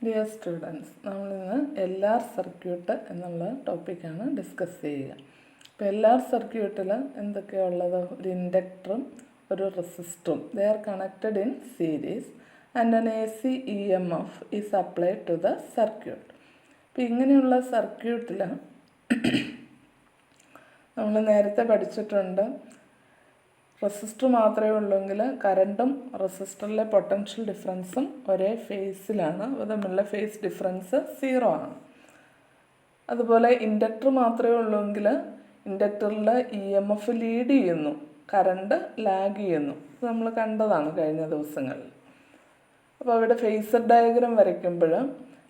Dear students, നമ്മളിന്ന് LR circuit എന്നുള്ള ടോപ്പിക്കാണ് ഡിസ്കസ് ചെയ്യുക. ഇപ്പോൾ LR സർക്യൂട്ടിൽ എന്തൊക്കെയുള്ളത്? ഒരു ഇൻഡക്ടറും ഒരു റെസിസ്റ്ററും, they are connected in series and an AC EMF is applied to the circuit. അപ്പോൾ ഇങ്ങനെയുള്ള സർക്യൂട്ടിൽ നമ്മൾ നേരത്തെ പഠിച്ചിട്ടുണ്ട്, റെസിസ്റ്റർ മാത്രമേ ഉള്ളെങ്കിൽ കറണ്ടും റെസിസ്റ്ററിലെ പൊട്ടൻഷ്യൽ ഡിഫറൻസും ഒരേ ഫേസിലാണ്, അത് തമ്മിലുള്ള ഫേസ് ഡിഫറൻസ് 0 ആണ്. അതുപോലെ ഇൻഡക്ടർ മാത്രമേ ഉള്ളെങ്കിൽ ഇൻഡക്ടറിൽ EMF ലീഡ് ചെയ്യുന്നു, കറണ്ട് ലാഗ് ചെയ്യുന്നു. ഇത് നമ്മൾ കണ്ടതാണ് കഴിഞ്ഞ ദിവസങ്ങളിൽ. അപ്പോൾ അവിടെ ഫേസർ ഡയഗ്രാം വരയ്ക്കുമ്പോൾ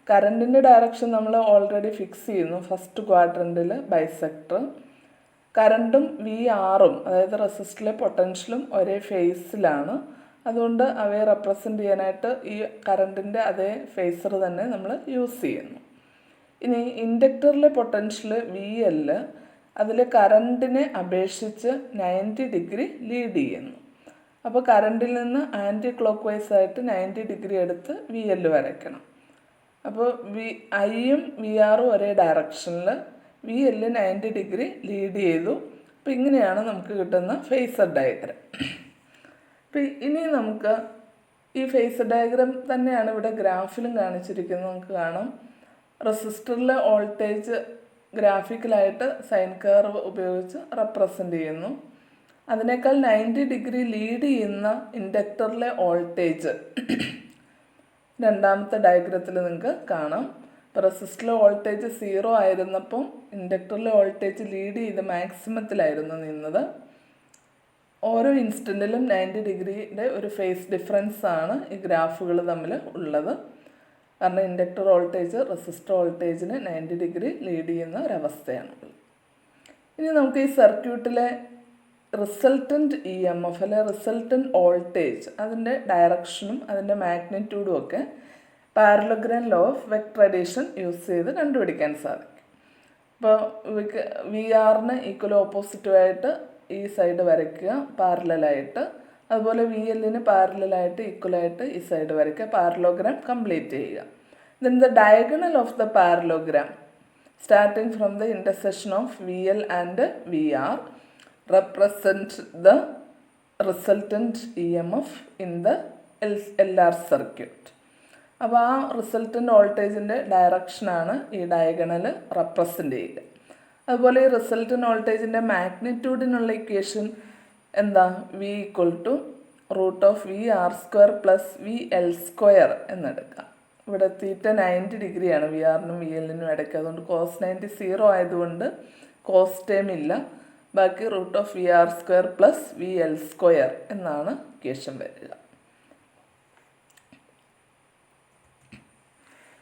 കറണ്ടിൻ്റെ ഡയറക്ഷൻ നമ്മൾ ഓൾറെഡി ഫിക്സ് ചെയ്യുന്നു. ഫസ്റ്റ് ക്വാഡ്രൻറ്റിൽ ബൈസെക്ടർ, കറണ്ടും VR-ഉം അതായത് റെസിസ്റ്ററിലെ പൊട്ടൻഷ്യലും ഒരേ ഫേസിലാണ്. അതുകൊണ്ട് അവയെ റെപ്രസെൻ്റ് ചെയ്യാനായിട്ട് ഈ കറണ്ടിൻ്റെ അതേ ഫേസർ തന്നെ നമ്മൾ യൂസ് ചെയ്യുന്നു. ഇനി ഇൻഡക്ടറിലെ പൊട്ടൻഷ്യൽ VL അതിൽ കറണ്ടിനെ അപേക്ഷിച്ച് 90 ഡിഗ്രി ലീഡ് ചെയ്യുന്നു. അപ്പോൾ കറണ്ടിൽ നിന്ന് ആൻറ്റി ക്ലോക്ക് വൈസ് ആയിട്ട് 90 ഡിഗ്രി എടുത്ത് VL വരയ്ക്കണം. അപ്പോൾ Iയും VR-ഉം ഒരേ ഡയറക്ഷനിൽ, VL 90 ഡിഗ്രി ലീഡ് ചെയ്തു. അപ്പോൾ ഇങ്ങനെയാണ് നമുക്ക് കിട്ടുന്ന ഫേസർ ഡയഗ്രാം. അപ്പോൾ ഇനി നമുക്ക് ഈ ഫേസർ ഡയഗ്രാം തന്നെയാണ് ഇവിടെ ഗ്രാഫിലും കാണിച്ചിരിക്കുന്നത്. നമുക്ക് കാണാം, റെസിസ്റ്ററിലെ വോൾട്ടേജ് ഗ്രാഫിക്കലായിട്ട് സൈൻ കർവ് ഉപയോഗിച്ച് റെപ്രസെൻ്റ് ചെയ്യുന്നു. അതിനേക്കാൾ 90 ഡിഗ്രി ലീഡ് ചെയ്യുന്ന ഇൻഡക്ടറിലെ വോൾട്ടേജ് രണ്ടാമത്തെ ഡയഗ്രത്തിൽ നിങ്ങൾക്ക് കാണാം. ഇപ്പോൾ റെസിസ്റ്ററിലെ വോൾട്ടേജ് 0 ആയിരുന്നപ്പം ഇൻഡക്ടറിലെ വോൾട്ടേജ് ലീഡ് ചെയ്ത് മാക്സിമത്തിലായിരുന്നു നിന്നത്. ഓരോ ഇൻസ്റ്റൻറ്റിലും 90 ഡിഗ്രിയുടെ ഒരു ഫേസ് ഡിഫറൻസ് ആണ് ഈ ഗ്രാഫുകൾ തമ്മിൽ ഉള്ളത്. കാരണം ഇൻഡക്ടർ വോൾട്ടേജ് റെസിസ്റ്റർ വോൾട്ടേജിന് 90 ഡിഗ്രി ലീഡ് ചെയ്യുന്ന ഒരവസ്ഥയാണ്. ഇനി നമുക്ക് ഈ സർക്യൂട്ടിലെ റിസൾട്ടൻറ്റ് EMF അല്ലെ റിസൾട്ടൻറ്റ് വോൾട്ടേജ്, അതിൻ്റെ ഡയറക്ഷനും അതിൻ്റെ മാഗ്നിറ്റ്യൂഡും ഒക്കെ parallelogram law of vector addition use ചെയ്ത് കണ്ടുപിടിക്കാൻ സാധിക്കും. ഇപ്പോൾ VR-ന് ഈക്വൽ ഓപ്പോസിറ്റുമായിട്ട് ഈ സൈഡ് വരയ്ക്കുക പാരലലായിട്ട്, അതുപോലെ VL-ന് പാരലലായിട്ട് ഈക്വലായിട്ട് ഈ സൈഡ് വരയ്ക്കുക, പാരലോഗ്രാം കംപ്ലീറ്റ് ചെയ്യുക. Then the diagonal of the parallelogram starting from the intersection of VL and VR represent the resultant EMF in the LR circuit. അപ്പോൾ ആ റിസൾട്ടൻ്റ് വോൾട്ടേജിൻ്റെ ഡയറക്ഷനാണ് ഈ ഡയഗണൽ റെപ്രസെൻ്റ് ചെയ്യുക. അതുപോലെ ഈ റിസൾട്ടൻ്റ് വോൾട്ടേജിൻ്റെ മാഗ്നിറ്റ്യൂഡിനുള്ള ഇക്വേഷൻ എന്താ? V = √VR² + VL² എന്നെടുക്കാം. ഇവിടെ തീറ്റ 90 ഡിഗ്രിയാണ് VR-നും VL-നും ഇടയ്ക്ക്, അതുകൊണ്ട് cos 90 0 ആയതുകൊണ്ട് cos ടേം ഇല്ല. ബാക്കി √VR² + VL² എന്നാണ് ഇക്വേഷൻ വരിക.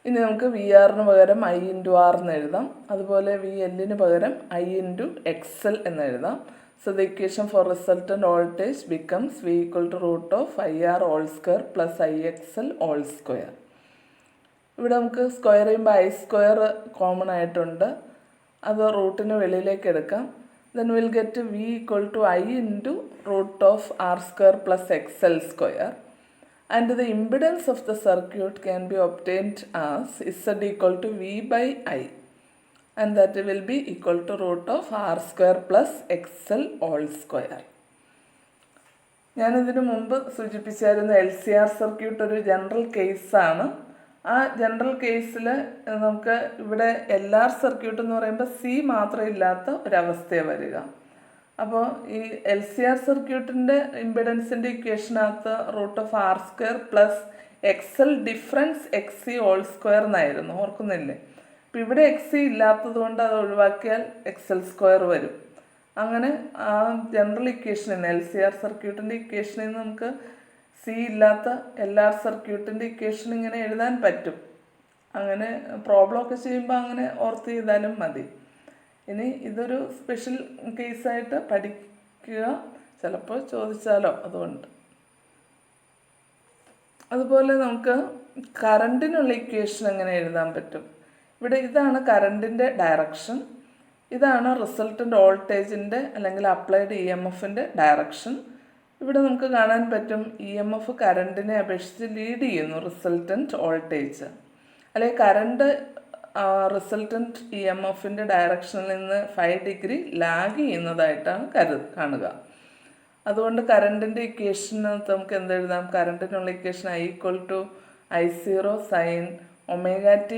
ഇനി നമുക്ക് VR-ന് പകരം I × R എന്ന് എഴുതാം. അതുപോലെ VL-ന് പകരം I × XL എന്ന് എഴുതാം. So the equation for resultant voltage becomes V = √IR² + IXL². ഇവിടെ നമുക്ക് സ്ക്വയർ ചെയ്യുമ്പോൾ I² കോമൺ ആയിട്ടുണ്ട്, അത് റൂട്ടിന് വെളിയിലേക്ക് എടുക്കാം. Then we'll get V = I × √R² + XL². And the impedance of the circuit can be obtained as Z = V/I, and that will be equal to √R² + XL². ഞാനിതിനു മുമ്പ് സൂചിപ്പിച്ചായിരുന്നു LCR circuit ഒരു general കേസാണ്. ആ general കേസിൽ നമുക്ക് ഇവിടെ LR circuit എന്ന് പറയുമ്പോൾ C മാത്രം ഇല്ലാത്ത ഒരവസ്ഥയാണ് വരിക. അപ്പോൾ ഈ LCR സർക്യൂട്ടിൻ്റെ ഇമ്പിഡൻസിൻ്റെ ഇക്വേഷനകത്ത് √R² + XL difference XC² എന്നായിരുന്നു, ഓർക്കുന്നില്ലേ? അപ്പോൾ ഇവിടെ XC ഇല്ലാത്തത് കൊണ്ട് അത് ഒഴിവാക്കിയാൽ XL² വരും. അങ്ങനെ ആ ജനറൽ ഇക്വേഷനിൽ നിന്ന്, LCR സർക്യൂട്ടിൻ്റെ ഇക്വേഷനിൽ നിന്ന് നമുക്ക് C ഇല്ലാത്ത LR സർക്യൂട്ടിൻ്റെ ഇക്വേഷൻ ഇങ്ങനെ എഴുതാൻ പറ്റും. അങ്ങനെ പ്രോബ്ലമൊക്കെ ചെയ്യുമ്പോൾ അങ്ങനെ ഓർത്ത് ചെയ്താലും മതി. ഇനി ഇതൊരു സ്പെഷ്യൽ കേസായിട്ട് പഠിക്കുക, ചിലപ്പോൾ ചോദിച്ചാലോ, അതുകൊണ്ട്. അതുപോലെ നമുക്ക് കറണ്ടിനുള്ള ഇക്വേഷൻ എങ്ങനെ എഴുതാൻ പറ്റും? ഇവിടെ ഇതാണ് കറണ്ടിൻ്റെ ഡയറക്ഷൻ, ഇതാണ് റിസൾട്ടൻ്റ് വോൾട്ടേജിൻ്റെ അല്ലെങ്കിൽ അപ്ലൈഡ് EMF-ൻ്റെ ഡയറക്ഷൻ. ഇവിടെ നമുക്ക് കാണാൻ പറ്റും EMF കറണ്ടിനെ അപേക്ഷിച്ച് ലീഡ് ചെയ്യുന്നു റിസൾട്ടൻറ്റ് വോൾട്ടേജ്. അല്ലെങ്കിൽ കറണ്ട് റിസൾട്ടൻറ്റ് EMFൻ്റെ ഡയറക്ഷനിൽ നിന്ന് 5 ഡിഗ്രി ലാഗ് ചെയ്യുന്നതായിട്ടാണ് കാണുക. അതുകൊണ്ട് കറണ്ടിൻ്റെ ഇക്വേഷനകത്ത് നമുക്ക് എന്തെഴുതാം? കറണ്ടിനുള്ള equation I=I0 sin ωt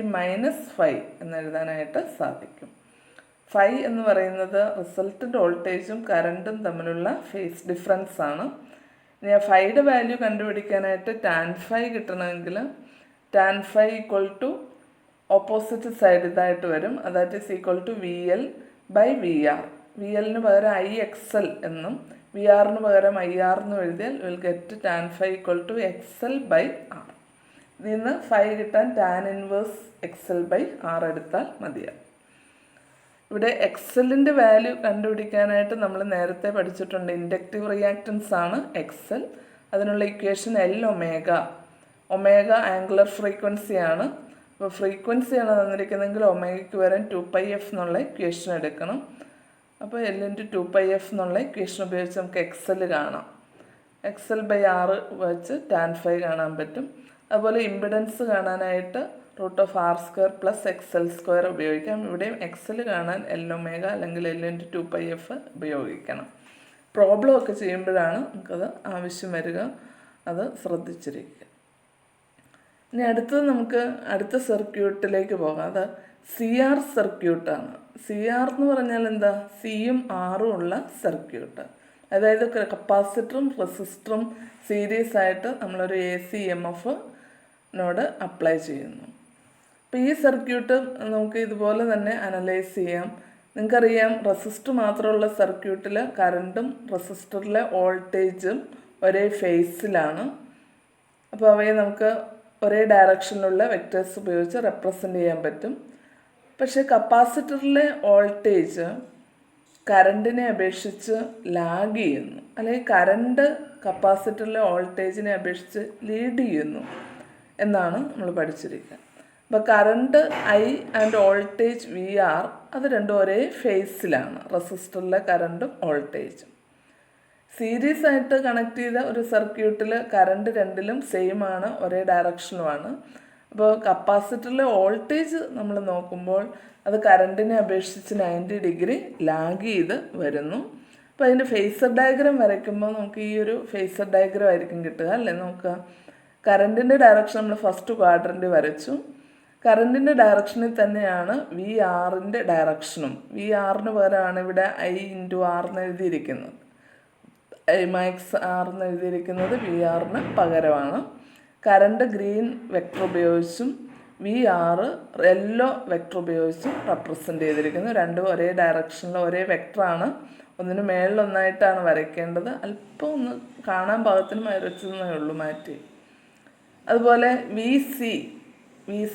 - phi എന്നെഴുതാനായിട്ട് സാധിക്കും. ഫൈ എന്ന് പറയുന്നത് റിസൾട്ടൻ്റ് വോൾട്ടേജും കറണ്ടും തമ്മിലുള്ള ഫേസ് ഡിഫറൻസ് ആണ്. ഇനി ഫൈയുടെ വാല്യൂ കണ്ടുപിടിക്കാനായിട്ട് tan phi കിട്ടണമെങ്കിൽ tan phi ഓപ്പോസിറ്റ് സൈഡ് ഇതായിട്ട് വരും. അതായത് VL/VR. VLന് പകരം IXL എന്നും VRന് പകരം IR എന്നും എഴുതിയാൽ will get tan phi XL/R. ഇതിൽ നിന്ന് ഫൈ കിട്ടാൻ tan ഇൻവേഴ്സ് XL/R എടുത്താൽ മതിയാകും. ഇവിടെ XLൻ്റെ വാല്യൂ കണ്ടുപിടിക്കാനായിട്ട് നമ്മൾ നേരത്തെ പഠിച്ചിട്ടുണ്ട്. ഇൻഡക്റ്റീവ് റിയാക്റ്റൻസ് ആണ് XL. അതിനുള്ള equation L omega angular frequency ആണ്. അപ്പോൾ ഫ്രീക്വൻസിയാണ് തന്നിരിക്കുന്നതെങ്കിൽ ഒമേഗയ്ക്ക് വരാൻ 2πf എന്നുള്ള ഇക്വേഷൻ എടുക്കണം. അപ്പോൾ L×2πf എന്നുള്ള ഇക്വേഷൻ ഉപയോഗിച്ച് നമുക്ക് XL കാണാം. XL/R വെച്ച് tan phi കാണാൻ പറ്റും. അതുപോലെ ഇമ്പിഡൻസ് കാണാനായിട്ട് √R² + XL² ഉപയോഗിക്കാം. ഇവിടെയും XL കാണാൻ Lω അല്ലെങ്കിൽ L×2πf ഉപയോഗിക്കണം. പ്രോബ്ലം ഒക്കെ ചെയ്യുമ്പോഴാണ് നമുക്കത് ആവശ്യം വരിക. അത് ശ്രദ്ധിച്ചിരിക്കുക. ഇനി നമുക്ക് അടുത്ത സർക്യൂട്ടിലേക്ക് പോകാം. അത് CR സർക്യൂട്ടാണ്. CR എന്ന് പറഞ്ഞാൽ എന്താ? Cയും Rഉം ഉള്ള സർക്യൂട്ട്. അതായത് കപ്പാസിറ്ററും റെസിസ്റ്ററും സീരീസ് ആയിട്ട് നമ്മളൊരു AC EMFനോട് അപ്ലൈ ചെയ്യുന്നു. അപ്പോൾ ഈ സർക്യൂട്ട് നമുക്ക് ഇതുപോലെ തന്നെ അനലൈസ് ചെയ്യാം. നിങ്ങൾക്കറിയാം, റെസിസ്റ്റർ മാത്രമുള്ള സർക്യൂട്ടിൽ കറണ്ടും റെസിസ്റ്ററിലെ വോൾട്ടേജും ഒരേ ഫേസിലാണ്. അപ്പോൾ അവയെ നമുക്ക് ഒരേ ഡയറക്ഷനിലുള്ള വെക്ടേഴ്സ് ഉപയോഗിച്ച് റെപ്രസെൻ്റ് ചെയ്യാൻ പറ്റും. പക്ഷേ കപ്പാസിറ്ററിലെ വോൾട്ടേജ് കറണ്ടിനെ അപേക്ഷിച്ച് ലാഗ് ചെയ്യുന്നു, അല്ലെങ്കിൽ കറണ്ട് കപ്പാസിറ്ററിലെ വോൾട്ടേജിനെ അപേക്ഷിച്ച് ലീഡ് ചെയ്യുന്നു എന്നാണ് നമ്മൾ പഠിച്ചിരിക്കുക. അപ്പോൾ current I and voltage VR അത് രണ്ടും ഒരേ ഫേസിലാണ്, റെസിസ്റ്ററിലെ കറണ്ടും വോൾട്ടേജും. സീരീസ് ആയിട്ട് കണക്ട് ചെയ്ത ഒരു സർക്യൂട്ടിൽ കറണ്ട് രണ്ടിലും സെയിം ആണ്, ഒരേ ഡയറക്ഷനുമാണ്. അപ്പോൾ കപ്പാസിറ്ററിലെ വോൾട്ടേജ് നമ്മൾ നോക്കുമ്പോൾ അത് കറണ്ടിനെ അപേക്ഷിച്ച് 90 ഡിഗ്രി ലാഗ് ചെയ്ത് വരുന്നു. അപ്പോൾ അതിൻ്റെ ഫേസർ ഡയഗ്രാം വരയ്ക്കുമ്പോൾ നമുക്ക് ഈ ഒരു ഫേസർ ഡയഗ്രാം ആയിരിക്കും കിട്ടുക, അല്ലേ? നോക്കുക, കറണ്ടിൻ്റെ ഡയറക്ഷൻ നമ്മൾ ഫസ്റ്റ് ക്വാഡ്രൻ്റ് വരച്ചു. കറണ്ടിൻ്റെ ഡയറക്ഷനിൽ തന്നെയാണ് VRൻ്റെ ഡയറക്ഷനും. VRന് പകരമാണ് ഇവിടെ I×R എന്ന് എഴുതിയിരിക്കുന്നത്. I/R എന്ന് എഴുതിയിരിക്കുന്നത് VRന് പകരമാണ്. കറണ്ട് ഗ്രീൻ വെക്ടർ ഉപയോഗിച്ചും VR യെല്ലോ വെക്ടർ ഉപയോഗിച്ചും റെപ്രസെൻ്റ് ചെയ്തിരിക്കുന്നു. രണ്ടും ഒരേ ഡയറക്ഷനിൽ ഒരേ വെക്ടറാണ്. ഒന്നിന് മേളിലൊന്നായിട്ടാണ് വരയ്ക്കേണ്ടത്. അല്പം ഒന്ന് കാണാൻ പാകത്തിന് വരച്ചതേ ഉള്ളൂ, മാറ്റി. അതുപോലെ VC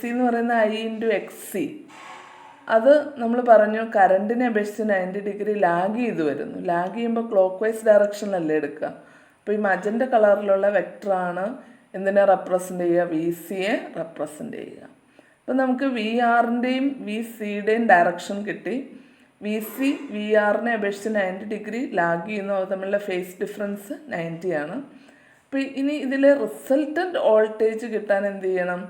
എന്ന് പറയുന്ന I×XC. അത് നമ്മൾ പറഞ്ഞു കറണ്ടിനെ അപേക്ഷിച്ച് 90 ഡിഗ്രി ലാഗ് ചെയ്ത് വരുന്നു. ലാഗ് ചെയ്യുമ്പോൾ ക്ലോക്ക് വൈസ് ഡയറക്ഷനിലല്ലേ എടുക്കുക. അപ്പോൾ ഈ മജൻ്റെ കളറിലുള്ള വെക്ടറാണ് എന്തിനെ റെപ്രസെൻ്റ് ചെയ്യുക? VCയെ റെപ്രസെൻ്റ് ചെയ്യുക. അപ്പോൾ നമുക്ക് VRൻ്റെയും VCയുടെയും ഡയറക്ഷൻ കിട്ടി. VC VRനെ അപേക്ഷിച്ച് 90 ഡിഗ്രി ലാഗ് ചെയ്യുന്നു. അത് തമ്മിലുള്ള ഫേസ് ഡിഫറൻസ് 90 ആണ്. അപ്പോൾ ഇനി ഇതിലെ റിസൾട്ടൻ്റ് വോൾട്ടേജ് കിട്ടാൻ എന്ത് ചെയ്യണം?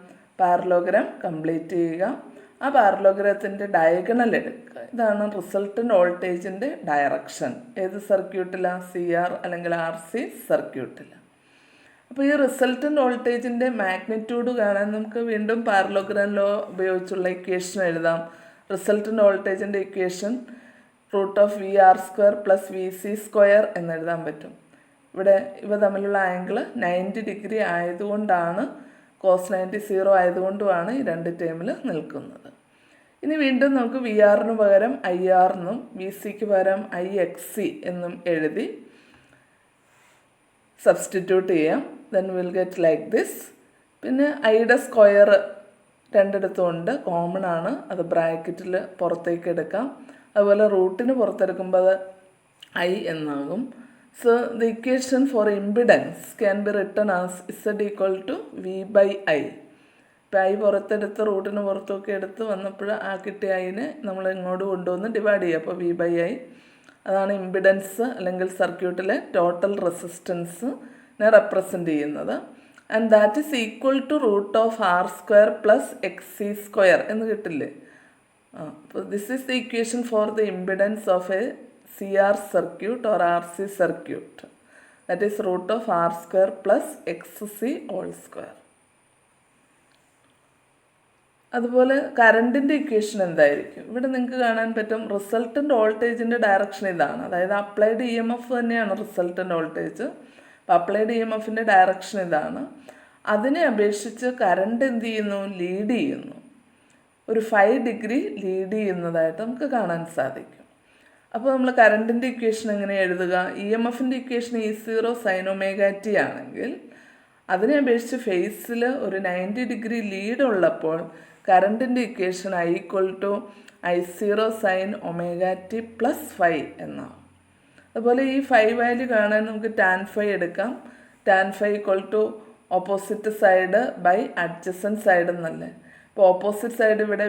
പാരലോഗ്രാം കംപ്ലീറ്റ് ചെയ്യുക. ആ പാരലോഗ്രത്തിൻ്റെ ഡയഗണൽ എടുക്കുക. ഇതാണ് റിസൾട്ടൻ്റ് വോൾട്ടേജിൻ്റെ ഡയറക്ഷൻ. ഏത് സർക്യൂട്ടിലാണ്? CR അല്ലെങ്കിൽ RC സർക്യൂട്ടിൽ. അപ്പോൾ ഈ റിസൾട്ടൻ്റ് വോൾട്ടേജിൻ്റെ മാഗ്നിറ്റ്യൂഡ് കാണാൻ നമുക്ക് വീണ്ടും പാരലോഗ്രാം ലോ ഉപയോഗിച്ചുള്ള ഇക്വേഷൻ എഴുതാം. റിസൾട്ടൻ്റ് വോൾട്ടേജിൻ്റെ ഇക്വേഷൻ √VR² + VC² എന്നെഴുതാൻ പറ്റും. ഇവിടെ ഇവ തമ്മിലുള്ള ആംഗിൾ 90 ഡിഗ്രി ആയതുകൊണ്ടാണ്, cos 90 0 ആയതുകൊണ്ടുമാണ് ഈ രണ്ട് ടേമിൽ നിൽക്കുന്നത്. ഇനി വീണ്ടും നമുക്ക് VRന് പകരം IR എന്നും VCക്ക് പകരം IXC എന്നും എഴുതി സബ്സ്റ്റിറ്റ്യൂട്ട് ചെയ്യാം. Then will get like this. പിന്നെ ഐയുടെ സ്ക്വയർ രണ്ടിടത്തും ഉണ്ട്, കോമൺ ആണ്. അത് ബ്രാക്കറ്റിൽ പുറത്തേക്ക് എടുക്കാം. അതുപോലെ റൂട്ടിന് പുറത്തെടുക്കുമ്പോൾ അത് I എന്നാകും. So the equation for impedance can be written as Z=V/I. ഇപ്പോൾ I പുറത്തെടുത്ത് റൂട്ടിന് പുറത്തൊക്കെ എടുത്ത് വന്നപ്പോൾ ആ കിട്ടിയ അതിനെ നമ്മൾ ഇങ്ങോട്ട് കൊണ്ടുവന്ന് ഡിവൈഡ് ചെയ്യുക. അപ്പോൾ V/I അതാണ് ഇമ്പിഡൻസ് അല്ലെങ്കിൽ സർക്യൂട്ടിലെ ടോട്ടൽ റെസിസ്റ്റൻസിനെ റെപ്രസെൻ്റ് ചെയ്യുന്നത്. And that is equal to root of R square plus X C square എന്ന് കിട്ടില്ലേ. അപ്പോൾ this is the equation for the impedance of a C R circuit or R C circuit. That is root of R square plus X C whole square. അതുപോലെ കറണ്ടിൻ്റെ equation എന്തായിരിക്കും? ഇവിടെ നിങ്ങൾക്ക് കാണാൻ പറ്റും റിസൾട്ടൻ്റ് വോൾട്ടേജിൻ്റെ ഡയറക്ഷൻ ഇതാണ്. അതായത് അപ്ലൈഡ് ഇ എം എഫ് തന്നെയാണ് റിസൾട്ടൻ്റ് വോൾട്ടേജ്. അപ്പോൾ അപ്ലൈഡ് ഇ എം എഫിൻ്റെ ഡയറക്ഷൻ ഇതാണ്. അതിനെ അപേക്ഷിച്ച് കറണ്ട് എന്ത് ചെയ്യുന്നു? ലീഡ് ചെയ്യുന്നു. ഒരു 5 ഡിഗ്രി ലീഡ് ചെയ്യുന്നതായിട്ട് നമുക്ക് കാണാൻ സാധിക്കും. അപ്പോൾ നമ്മൾ കറണ്ടിൻ്റെ ഇക്വേഷൻ എങ്ങനെ എഴുതുക? ഇ എം എഫിൻ്റെ equation E0 sine omega T ആണെങ്കിൽ അതിനെ അപേക്ഷിച്ച് ഫേസിൽ ഒരു 90 ഡിഗ്രി ലീഡ് ഉള്ളപ്പോൾ കറണ്ടിൻ്റെ equation I = I0 sine omega T plus 5 എന്നാവും. അതുപോലെ ഈ 5 വാല്യൂ കാണാൻ നമുക്ക് tan phi എടുക്കാം. tan phi = opposite side by adjacent side എന്നല്ലേ. അപ്പോൾ ഓപ്പോസിറ്റ് സൈഡ് ഇവിടെ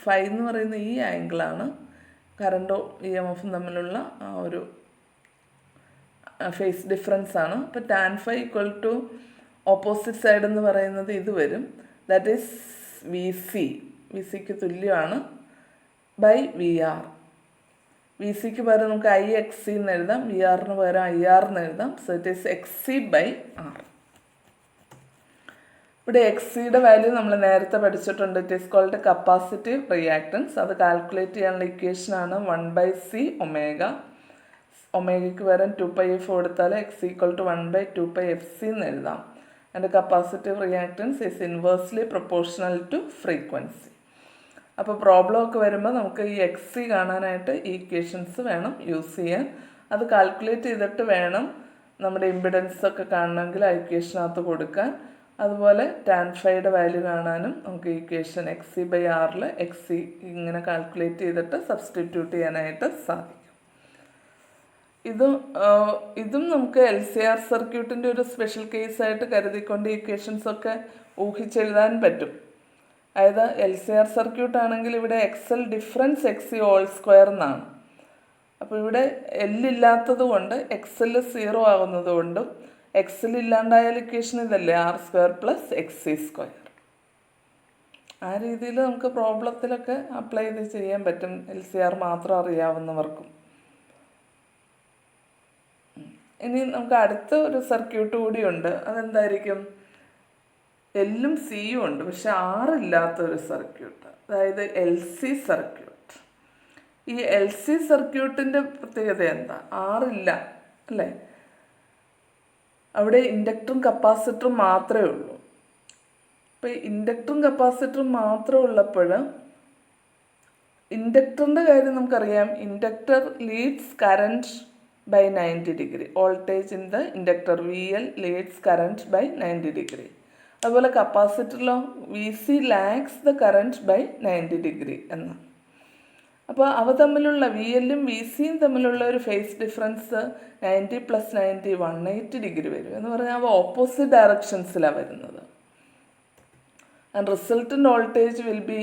ഫൈ എന്ന് പറയുന്ന ഈ ആംഗിളാണ് കറണ്ടോ ഇ എം എഫും തമ്മിലുള്ള ആ ഒരു ഫേസ് ഡിഫറൻസ് ആണ്. അപ്പോൾ tan phi = ഓപ്പോസിറ്റ് സൈഡ് എന്ന് പറയുന്നത് ഇത് വരും. ദാറ്റ് ഈസ് വി സിക്ക് തുല്യമാണ് ബൈ വി ആർ. വി സിക്ക് പകരം നമുക്ക് IXC എന്ന് എഴുതാം, വി ആറിന് പകരം IR എന്ന് എഴുതാം. So it is XC by R. ഇവിടെ XCയുടെ വാല്യൂ നമ്മൾ നേരത്തെ പഠിച്ചിട്ടുണ്ട്. It is called capacitive reactance. അത് കാൽക്കുലേറ്റ് ചെയ്യാനുള്ള ഇക്വേഷനാണ് 1/C ഒമേഗ. ഒമേഗയ്ക്ക് പകരം 2πf കൊടുത്താൽ X = 1/2πfc എന്ന് എഴുതാം. And capacitive reactance is inversely proportional to frequency. അപ്പോൾ പ്രോബ്ലം ഒക്കെ വരുമ്പോൾ നമുക്ക് ഈ XC കാണാനായിട്ട് ഈ ഇക്വേഷൻസ് വേണം യൂസ് ചെയ്യാൻ. അത് കാൽക്കുലേറ്റ് ചെയ്തിട്ട് വേണം നമ്മുടെ ഇമ്പിഡൻസ് ഒക്കെ കാണണമെങ്കിൽ ആ ഇക്വേഷനകത്ത് കൊടുക്കാൻ. അതുപോലെ tan phiയുടെ വാല്യൂ കാണാനും നമുക്ക് ഈ ഇക്വേഷൻ XC/R XC ഇങ്ങനെ കാൽക്കുലേറ്റ് ചെയ്തിട്ട് സബ്സ്റ്റിറ്റ്യൂട്ട് ചെയ്യാനായിട്ട് സാധിക്കും. ഇതും നമുക്ക് LCR സർക്യൂട്ടിൻ്റെ ഒരു സ്പെഷ്യൽ കേസായിട്ട് കരുതിക്കൊണ്ട് ഇക്വേഷൻസ് ഒക്കെ ഊഹിച്ചെഴുതാൻ പറ്റും. അതായത് LCR സർക്യൂട്ട് ആണെങ്കിൽ ഇവിടെ XL difference XC whole square എന്നാണ്. അപ്പോൾ ഇവിടെ L ഇല്ലാത്തത് കൊണ്ട് XL 0 ആകുന്നത് കൊണ്ടും XL ഇല്ലാണ്ടായാൽ ഇക്വേഷൻ ഇതല്ലേ R² + XC². ആ രീതിയിൽ നമുക്ക് പ്രോബ്ലത്തിലൊക്കെ അപ്ലൈ ചെയ്ത് ചെയ്യാൻ പറ്റും LCR മാത്രം അറിയാവുന്നവർക്കും. ഇനി നമുക്ക് അടുത്ത ഒരു സർക്യൂട്ട് കൂടിയുണ്ട്. അതെന്തായിരിക്കും? എല്ലും സിയും ഉണ്ട്, പക്ഷെ R ഇല്ലാത്തൊരു സർക്യൂട്ട്, അതായത് LC സർക്യൂട്ട്. ഈ LC സർക്യൂട്ടിൻ്റെ പ്രത്യേകത എന്താ? R ഇല്ല അല്ലേ. അവിടെ ഇൻഡക്ടറും കപ്പാസിറ്ററും മാത്രമേ ഉള്ളൂ. അപ്പോൾ ഇൻഡക്ടറും കപ്പാസിറ്ററും മാത്രം ഉള്ളപ്പോൾ ഇൻഡക്ടറിൻ്റെ കാര്യം നമുക്കറിയാം. Inductor leads current by 90 degree. Voltage in the inductor VL leads current by 90 degree. അതുപോലെ കപ്പാസിറ്ററിലോ VC lags the current by 90 degree എന്ന്. അപ്പോൾ അവ തമ്മിലുള്ള VLും VCയും തമ്മിലുള്ള ഒരു ഫേസ് ഡിഫറൻസ് 90 + 90 180 ഡിഗ്രി വരും. എന്ന് പറഞ്ഞാൽ അവ ഓപ്പോസിറ്റ് ഡയറക്ഷൻസിലാണ് വരുന്നത്. And resultant voltage will be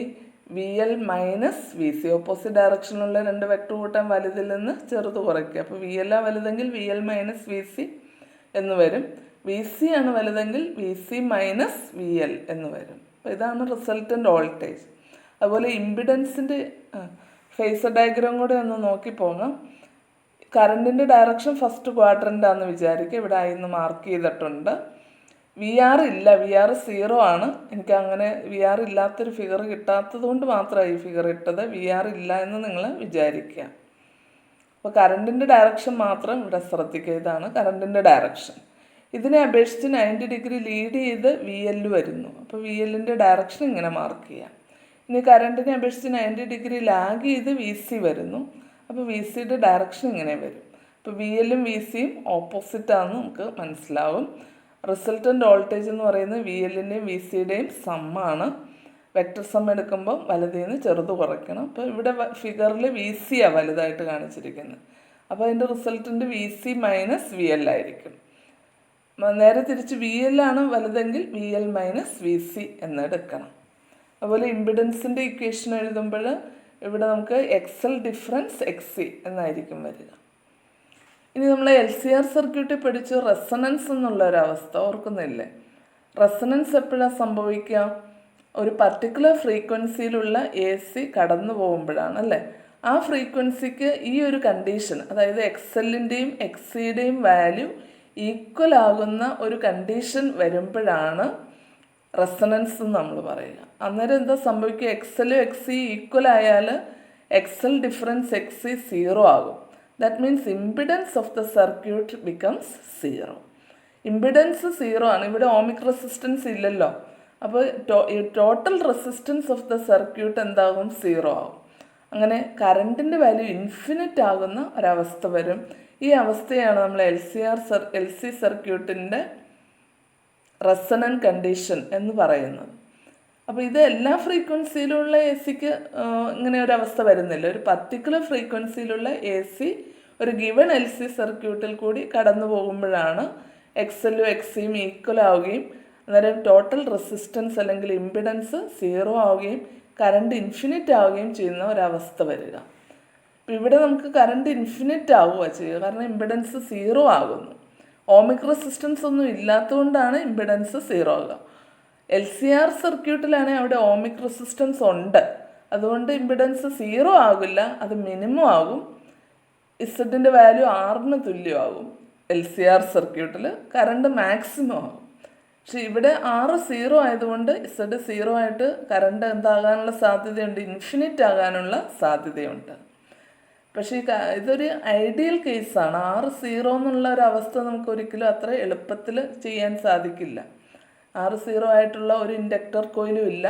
VL - VC. Opposite ഡയറക്ഷനിലുള്ള രണ്ട് വെക്ടർ കൂട്ടാൻ വലുതിൽ നിന്ന് ചെറുത് കുറയ്ക്കുക. അപ്പോൾ VL വലുതെങ്കിൽ VL - VC എന്ന് വരും. VC ആണ് വലുതെങ്കിൽ VC - VL എന്ന് വരും. അപ്പോൾ ഇതാണ് റിസൾട്ടൻ്റ് വോൾട്ടേജ്. അതുപോലെ ഇമ്പിഡൻസിൻ്റെ ഫേസർ ഡയഗ്രാം കൂടെ ഒന്ന് നോക്കി പോകാം. കറണ്ടിൻ്റെ ഡയറക്ഷൻ ഫസ്റ്റ് ക്വാഡ്രൻ്റാണെന്ന് വിചാരിക്കുക. ഇവിടെ ആയിന്ന് മാർക്ക് ചെയ്തിട്ടുണ്ട്. VR ഇല്ല, VR 0 ആണ്. എനിക്ക് അങ്ങനെ VR ഇല്ലാത്തൊരു ഫിഗർ കിട്ടാത്തത് കൊണ്ട് മാത്രമാണ് ഈ ഫിഗർ ഇട്ടത്. VR ഇല്ല എന്ന് നിങ്ങൾ വിചാരിക്കുക. അപ്പോൾ കറണ്ടിൻ്റെ ഡയറക്ഷൻ മാത്രം ഇവിടെ ശ്രദ്ധിക്കുക. ഇതാണ് കറണ്ടിൻ്റെ ഡയറക്ഷൻ. ഇതിനെ അപേക്ഷിച്ച് 90 ഡിഗ്രി ലീഡ് ചെയ്ത് VL വരുന്നു. അപ്പോൾ VLൻ്റെ ഡയറക്ഷൻ ഇങ്ങനെ മാർക്ക് ചെയ്യാം. ഇനി കറണ്ടിനെ അപേക്ഷിച്ച് 90 ഡിഗ്രി ലാഗ് ചെയ്ത് VC വരുന്നു. അപ്പോൾ VCയുടെ ഡയറക്ഷൻ ഇങ്ങനെ വരും. അപ്പോൾ VLും VCയും ഓപ്പോസിറ്റാണെന്ന് നമുക്ക് മനസ്സിലാവും. റിസൾട്ടൻ്റ് വോൾട്ടേജ് എന്ന് പറയുന്നത് VLൻ്റെയും VCയുടെയും സമ്മാണ്. വെക്ടർ സം എടുക്കുമ്പോൾ വലുതിൽ നിന്ന് ചെറുത് കുറയ്ക്കണം. അപ്പോൾ ഇവിടെ ഫിഗറിൽ VCയാണ് വലുതായിട്ട് കാണിച്ചിരിക്കുന്നത്. അപ്പോൾ അതിൻ്റെ റിസൾട്ടൻ്റ് VC - VL ആയിരിക്കും. നേരെ തിരിച്ച് VL ആണ് വലുതെങ്കിൽ VL - VC എന്നെടുക്കണം. അതുപോലെ ഇമ്പിഡൻസിൻ്റെ ഇക്വേഷൻ എഴുതുമ്പോൾ ഇവിടെ നമുക്ക് XL ഡിഫറൻസ് XC എന്നായിരിക്കും വരിക. ഇനി നമ്മൾ LCR സർക്യൂട്ടിൽ പഠിച്ചു റെസണൻസ് എന്നുള്ളൊരവസ്ഥ ഓർക്കുന്നില്ലേ? റെസണൻസ് എപ്പോഴാണ് സംഭവിക്കുക? ഒരു പർട്ടിക്കുലർ ഫ്രീക്വൻസിയിലുള്ള AC കടന്നു പോകുമ്പോഴാണ് അല്ലേ? ആ ഫ്രീക്വൻസിക്ക് ഈ ഒരു കണ്ടീഷൻ, അതായത് XLൻ്റെയും XCയുടെയും വാല്യൂ ഈക്വൽ ആകുന്ന ഒരു കണ്ടീഷൻ വരുമ്പോഴാണ് റെസണൻസ് എന്ന് നമ്മൾ പറയുക. അന്നേരം എന്താ സംഭവിക്കുക? XLും XC ഈക്വൽ ആയാൽ XL ഡിഫറൻസ് XC 0 ആകും. That means impedance of the circuit becomes 0. Impedance 0 ആണ്. ഇവിടെ ഓമിക് റെസിസ്റ്റൻസ് ഇല്ലല്ലോ. അപ്പോൾ total resistance of the circuit എന്താകും? 0 ആകും. അങ്ങനെ കറണ്ടിൻ്റെ വാല്യൂ ഇൻഫിനിറ്റ് ആകുന്ന ഒരവസ്ഥ വരും. ഈ അവസ്ഥയാണ് നമ്മൾ LC സർക്യൂട്ടിൻ്റെ റെസണൻറ്റ് കണ്ടീഷൻ എന്ന് പറയുന്നത്. അപ്പോൾ ഇത് എല്ലാ ഫ്രീക്വൻസിയിലുള്ള AC-ക്ക് ഇങ്ങനെ ഒരു അവസ്ഥ വരുന്നില്ല. ഒരു പർട്ടിക്കുലർ ഫ്രീക്വൻസിയിലുള്ള AC ഒരു ഗിവൺ LC സർക്യൂട്ടിൽ കൂടി കടന്നു പോകുമ്പോഴാണ് XLും XCയും ഈക്വൽ ആവുകയും അന്നേരം ടോട്ടൽ റെസിസ്റ്റൻസ് അല്ലെങ്കിൽ ഇമ്പിഡൻസ് 0 ആവുകയും കറണ്ട് ഇൻഫിനിറ്റ് ആവുകയും ചെയ്യുന്ന ഒരവസ്ഥ വരിക. അപ്പോൾ ഇവിടെ നമുക്ക് കറണ്ട് ഇൻഫിനിറ്റ് ആവുക ചെയ്യുക, കാരണം ഇമ്പിഡൻസ് 0 ആകുന്നു. ഓമിക് റെസിസ്റ്റൻസ് ഒന്നും ഇല്ലാത്തതുകൊണ്ടാണ് ഇമ്പിഡൻസ് 0 ആകുക. LCR സർക്യൂട്ടിലാണെങ്കിൽ അവിടെ ഓമിക് റെസിസ്റ്റൻസ് ഉണ്ട്, അതുകൊണ്ട് ഇമ്പിഡൻസ് 0 ആകില്ല, അത് മിനിമം ആകും. ഇസഡിൻ്റെ വാല്യൂ 6ന് തുല്യമാകും. LCR സർക്യൂട്ടിൽ കറണ്ട് മാക്സിമം ആകും. പക്ഷെ ഇവിടെ 6 0 ആയതുകൊണ്ട് ഇസഡ് 0 ആയിട്ട് കറണ്ട് എന്താകാനുള്ള സാധ്യതയുണ്ട്? ഇൻഫിനിറ്റ് ആകാനുള്ള സാധ്യതയുണ്ട്. പക്ഷേ ഇതൊരു ഐഡിയൽ കേസാണ്. 6 0 എന്നുള്ള ഒരു അവസ്ഥ നമുക്ക് ഒരിക്കലും അത്ര എളുപ്പത്തിൽ ചെയ്യാൻ സാധിക്കില്ല. 6 0 ആയിട്ടുള്ള ഒരു ഇൻഡക്ടർ കോയിലും ഇല്ല.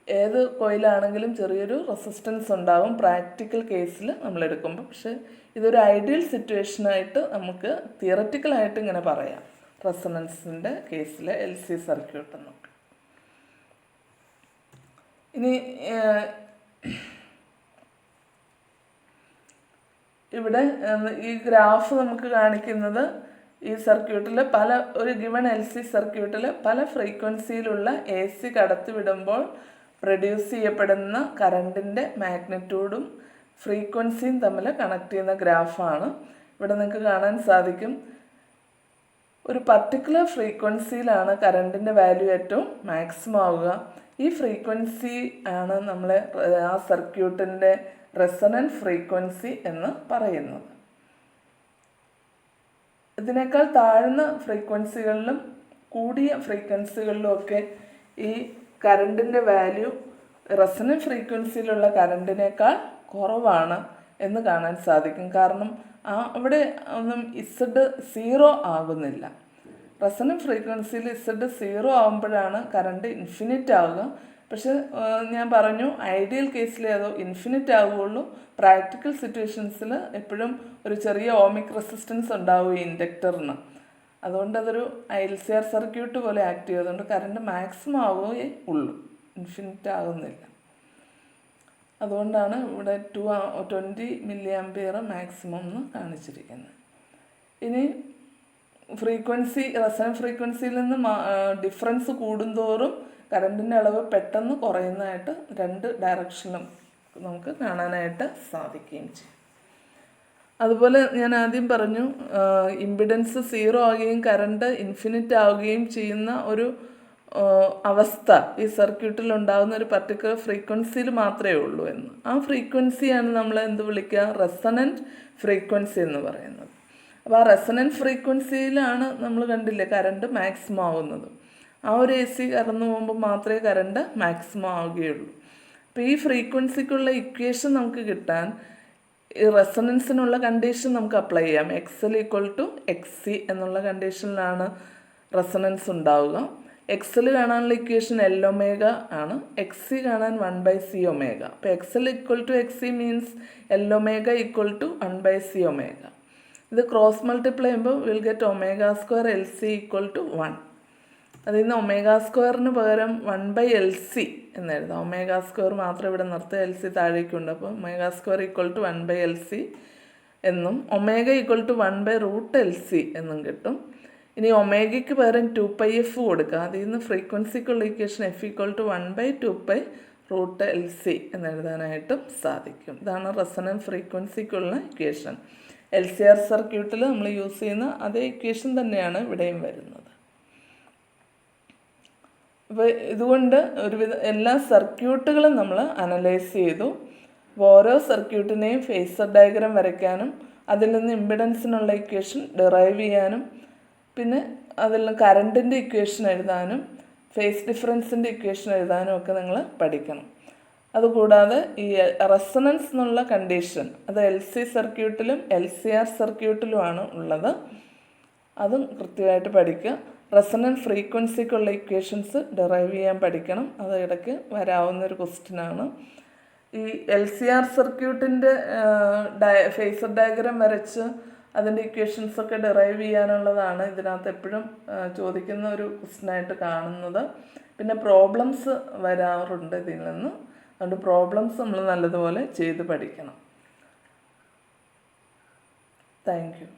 ഏത് കോയിലാണെങ്കിലും ചെറിയൊരു റെസിസ്റ്റൻസ് ഉണ്ടാകും പ്രാക്ടിക്കൽ കേസിൽ നമ്മൾ എടുക്കുമ്പോൾ. പക്ഷേ ഇതൊരു ഐഡിയൽ സിറ്റുവേഷനായിട്ട് നമുക്ക് തിയററ്റിക്കലായിട്ട് ഇങ്ങനെ പറയാം റെസണൻസിൻ്റെ കേസിൽ LC സർക്യൂട്ട് എന്നൊക്കെ. ഇനി ഇവിടെ ഈ ഗ്രാഫ് നമുക്ക് കാണിക്കുന്നത് ഈ സർക്യൂട്ടിൽ ഒരു ഗിവൺ LC സർക്യൂട്ടിൽ പല ഫ്രീക്വൻസിയിലുള്ള AC കടത്തിവിടുമ്പോൾ പ്രൊഡ്യൂസ് ചെയ്യപ്പെടുന്ന കറണ്ടിൻ്റെ മാഗ്നിറ്റ്യൂഡും ഫ്രീക്വൻസിയും തമ്മിൽ കണക്ട് ചെയ്യുന്ന ഗ്രാഫാണ്. ഇവിടെ നിങ്ങൾക്ക് കാണാൻ സാധിക്കും ഒരു പർട്ടിക്കുലർ ഫ്രീക്വൻസിയിലാണ് കറണ്ടിൻ്റെ വാല്യൂ ഏറ്റവും മാക്സിമം ആവുക. ഈ ഫ്രീക്വൻസി ആണ് നമ്മളെ ആ സർക്യൂട്ടിൻ്റെ റെസണൻറ്റ് ഫ്രീക്വൻസി എന്ന് പറയുന്നത്. ഇതിനേക്കാൾ താഴ്ന്ന ഫ്രീക്വൻസികളിലും കൂടിയ ഫ്രീക്വൻസികളിലും ഒക്കെ ഈ കറണ്ടിൻ്റെ വാല്യൂ റെസണൻറ്റ് ഫ്രീക്വൻസിയിലുള്ള കറണ്ടിനേക്കാൾ കുറവാണ് എന്ന് കാണാൻ സാധിക്കും. കാരണം അവിടെ ഒന്നും ഇസഡ് 0 ആകുന്നില്ല. റെസണൻറ്റ് ഫ്രീക്വൻസിയിൽ ഇസഡ് 0 ആകുമ്പോഴാണ് കറണ്ട് ഇൻഫിനിറ്റ് ആവുക. പക്ഷെ ഞാൻ പറഞ്ഞു ഐഡിയൽ കേസിൽ അതോ ഇൻഫിനിറ്റ് ആവുകയുള്ളൂ. പ്രാക്ടിക്കൽ സിറ്റുവേഷൻസിൽ എപ്പോഴും ഒരു ചെറിയ ഓമിക് റെസിസ്റ്റൻസ് ഉണ്ടാവും ഈ ഇൻഡക്ടറിന്. അതുകൊണ്ട് അതൊരു LCR സർക്യൂട്ട് പോലെ ആക്ട് ചെയ്തുകൊണ്ട് കറണ്ട് മാക്സിമം ആവുകയേ ഉള്ളൂ, ഇൻഫിനിറ്റ് ആകുന്നില്ല. അതുകൊണ്ടാണ് ഇവിടെ 20 മില്ലി ആംപിയർ മാക്സിമം എന്ന് കാണിച്ചിരിക്കുന്നത്. ഇനി ഫ്രീക്വൻസി റെസണൻറ്റ് ഫ്രീക്വൻസിയിൽ നിന്ന് ഡിഫറൻസ് കൂടുന്തോറും കറണ്ടിൻ്റെ അളവ് പെട്ടെന്ന് കുറയുന്നതായിട്ട് 2 ഡയറക്ഷനിലും നമുക്ക് കാണാനായിട്ട് സാധിക്കുകയും ചെയ്യും. അതുപോലെ ഞാൻ ആദ്യം പറഞ്ഞു ഇമ്പിഡൻസ് 0 ആവുകയും കറണ്ട് ഇൻഫിനിറ്റ് ആവുകയും ചെയ്യുന്ന ഒരു അവസ്ഥ ഈ സർക്യൂട്ടിൽ ഉണ്ടാകുന്ന ഒരു പർട്ടിക്കുലർ ഫ്രീക്വൻസിയിൽ മാത്രമേ ഉള്ളൂ എന്ന്. ആ ഫ്രീക്വൻസിയാണ് നമ്മൾ എന്ത് വിളിക്കുക? റെസണൻറ്റ് ഫ്രീക്വൻസി എന്ന് പറയുന്നത്. അപ്പോൾ ആ റെസണൻറ്റ് ഫ്രീക്വൻസിയിലാണ് നമ്മൾ കണ്ടില്ലേ കറണ്ട് മാക്സിമം ആവുന്നത്. ആ ഒരു AC കടന്നു പോകുമ്പോൾ മാത്രമേ കറണ്ട് മാക്സിമം ആവുകയുള്ളൂ. അപ്പോൾ ഈ ഫ്രീക്വൻസിക്കുള്ള ഇക്വേഷൻ നമുക്ക് കിട്ടാൻ ഈ റെസണൻസിനുള്ള കണ്ടീഷൻ നമുക്ക് അപ്ലൈ ചെയ്യാം. XL = XC എന്നുള്ള കണ്ടീഷനിലാണ് റെസണൻസ് ഉണ്ടാവുക. XL കാണാനുള്ള ഇക്വേഷൻ Lω ആണ്, XC കാണാൻ 1/C ω. അപ്പോൾ XL = XC means Lω = 1/C ω. ഇത് ക്രോസ് മൾട്ടിപ്ലൈ ചെയ്യുമ്പോൾ വിൽ ഗെറ്റ് ω² LC = 1. അതിൽ നിന്ന് ω² പകരം 1/LC എന്നെഴുതാം. ω² മാത്രം ഇവിടെ നിർത്തുക, LC താഴേക്കുണ്ട്. അപ്പോൾ ω² = 1/LC എന്നും ω = 1/√LC എന്നും കിട്ടും. ഇനി ഒമേഗയ്ക്ക് പകരം 2πf കൊടുക്കുക. അതിൽ നിന്ന് ഫ്രീക്വൻസിക്കുള്ള ഇക്വേഷൻ F = 1/2π√LC എന്നെഴുതാനായിട്ടും സാധിക്കും. ഇതാണ് റെസണൻറ്റ് ഫ്രീക്വൻസിക്കുള്ള ഇക്വേഷൻ. LCR സർക്യൂട്ടിൽ നമ്മൾ യൂസ് ചെയ്യുന്ന അതേ ഇക്വേഷൻ തന്നെയാണ് ഇവിടെയും വരുന്നത്. അപ്പോൾ ഇതുകൊണ്ട് എല്ലാ സർക്യൂട്ടുകളും നമ്മൾ അനലൈസ് ചെയ്തു. ഓരോ സർക്യൂട്ടിനെയും ഫേസർ ഡയഗ്രാം വരയ്ക്കാനും അതിൽ നിന്ന് ഇമ്പിഡൻസിനുള്ള ഇക്വേഷൻ ഡിറൈവ് ചെയ്യാനും പിന്നെ അതിൽ നിന്ന് കറണ്ടിൻ്റെ ഇക്വേഷൻ എഴുതാനും ഫേസ് ഡിഫറൻസിൻ്റെ ഇക്വേഷൻ എഴുതാനും ഒക്കെ നിങ്ങൾ പഠിക്കണം. അതുകൂടാതെ ഈ റെസൊണൻസ് എന്നുള്ള കണ്ടീഷൻ അത് LC സർക്യൂട്ടിലും LCR സർക്യൂട്ടിലുമാണ് ഉള്ളത്. അതും കൃത്യമായിട്ട് പഠിക്കുക. റെസൊണൻസ് ഫ്രീക്വൻസിക്കുള്ള ഇക്വേഷൻസ് ഡിറൈവ് ചെയ്യാൻ പഠിക്കണം. അത് ഇടയ്ക്ക് വരാവുന്നൊരു ക്വസ്റ്റ്യനാണ്. ഈ LCR സർക്യൂട്ടിൻ്റെ ഫേസർ ഡയഗ്രാം വരച്ച് അതിൻ്റെ ഇക്വേഷൻസൊക്കെ ഡിറൈവ് ചെയ്യാനുള്ളതാണ് ഇതിനകത്ത് എപ്പോഴും ചോദിക്കുന്ന ഒരു ക്വസ്റ്റ്യനായിട്ട് കാണുന്നത്. പിന്നെ പ്രോബ്ലംസ് വരാറുണ്ട് ഇതിൽ നിന്ന്. അതുകൊണ്ട് പ്രോബ്ലംസ് നമ്മൾ നല്ലതുപോലെ ചെയ്ത് പഠിക്കണം. Thank you.